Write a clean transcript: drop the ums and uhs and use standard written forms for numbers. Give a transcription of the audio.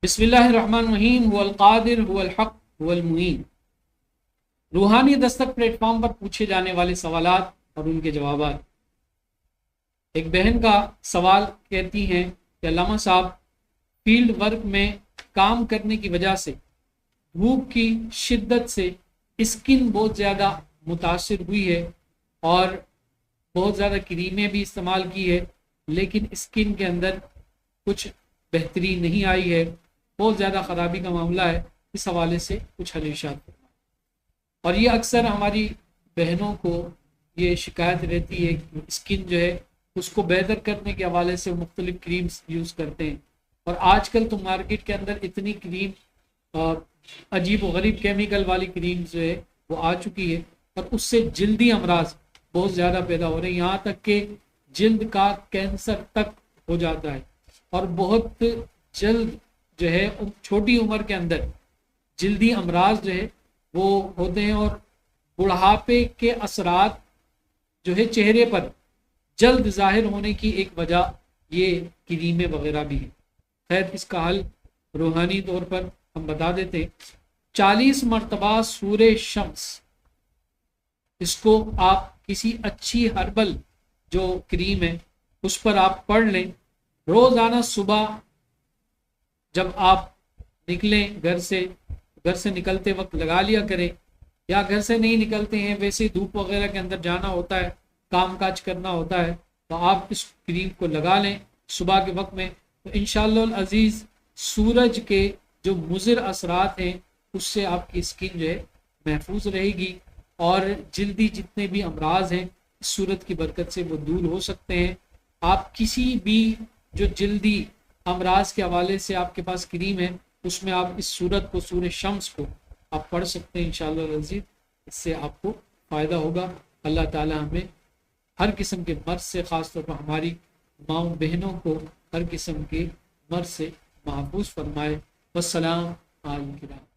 بسم اللہ الرحمن الرحیم هو القادر هو الحق هو المعین۔ روحانی دستک پلیٹ فارم پر پوچھے جانے والے سوالات اور ان کے جوابات۔ ایک بہن کا سوال کہتی ہیں کہ علامہ صاحب، فیلڈ ورک میں کام کرنے کی وجہ سے دھوپ کی شدت سے اسکن بہت زیادہ متاثر ہوئی ہے اور بہت زیادہ کریمیں بھی استعمال کی ہے، لیکن اسکن کے اندر کچھ بہتری نہیں آئی ہے، بہت زیادہ خرابی کا معاملہ ہے۔ اس حوالے سے کچھ ارشاد کرنا۔ اور یہ اکثر ہماری بہنوں کو یہ شکایت رہتی ہے کہ اسکن جو ہے اس کو بہتر کرنے کے حوالے سے مختلف کریمز یوز کرتے ہیں، اور آج کل تو مارکیٹ کے اندر اتنی کریم اور عجیب و غریب کیمیکل والی کریم جو ہے وہ آ چکی ہے، اور اس سے جلدی امراض بہت زیادہ پیدا ہو رہے ہیں، یہاں تک کہ جلد کا کینسر تک ہو جاتا ہے، اور بہت جلد جو ہے چھوٹی عمر کے اندر جلدی امراض جو ہے وہ ہوتے ہیں، اور بڑھاپے کے اثرات جو ہے چہرے پر جلد ظاہر ہونے کی ایک وجہ یہ کریمیں وغیرہ بھی ہیں۔ خیر، اس کا حل روحانی طور پر ہم بتا دیتے ہیں۔ 40 مرتبہ سورہ شمس، اس کو آپ کسی اچھی ہربل جو کریم ہے اس پر آپ پڑھ لیں، روزانہ صبح جب آپ نکلیں گھر سے نکلتے وقت لگا لیا کریں، یا گھر سے نہیں نکلتے ہیں ویسے دھوپ وغیرہ کے اندر جانا ہوتا ہے، کام کاج کرنا ہوتا ہے، تو آپ اس کریم کو لگا لیں صبح کے وقت میں، تو انشاءاللہ العزیز سورج کے جو مضر اثرات ہیں اس سے آپ کی اسکن جو ہے محفوظ رہے گی، اور جلدی جتنے بھی امراض ہیں اس صورت کی برکت سے وہ دور ہو سکتے ہیں۔ آپ کسی بھی جو جلدی امراض کے حوالے سے آپ کے پاس کریم ہے اس میں آپ اس صورت کو، سورہ شمس کو آپ پڑھ سکتے ہیں انشاءاللہ العزیز، اس سے آپ کو فائدہ ہوگا۔ اللہ تعالی ہمیں ہر قسم کے مرض سے، خاص طور پر ہماری ماؤں بہنوں کو ہر قسم کے مرض سے محفوظ فرمائے۔ والسلام علیکم۔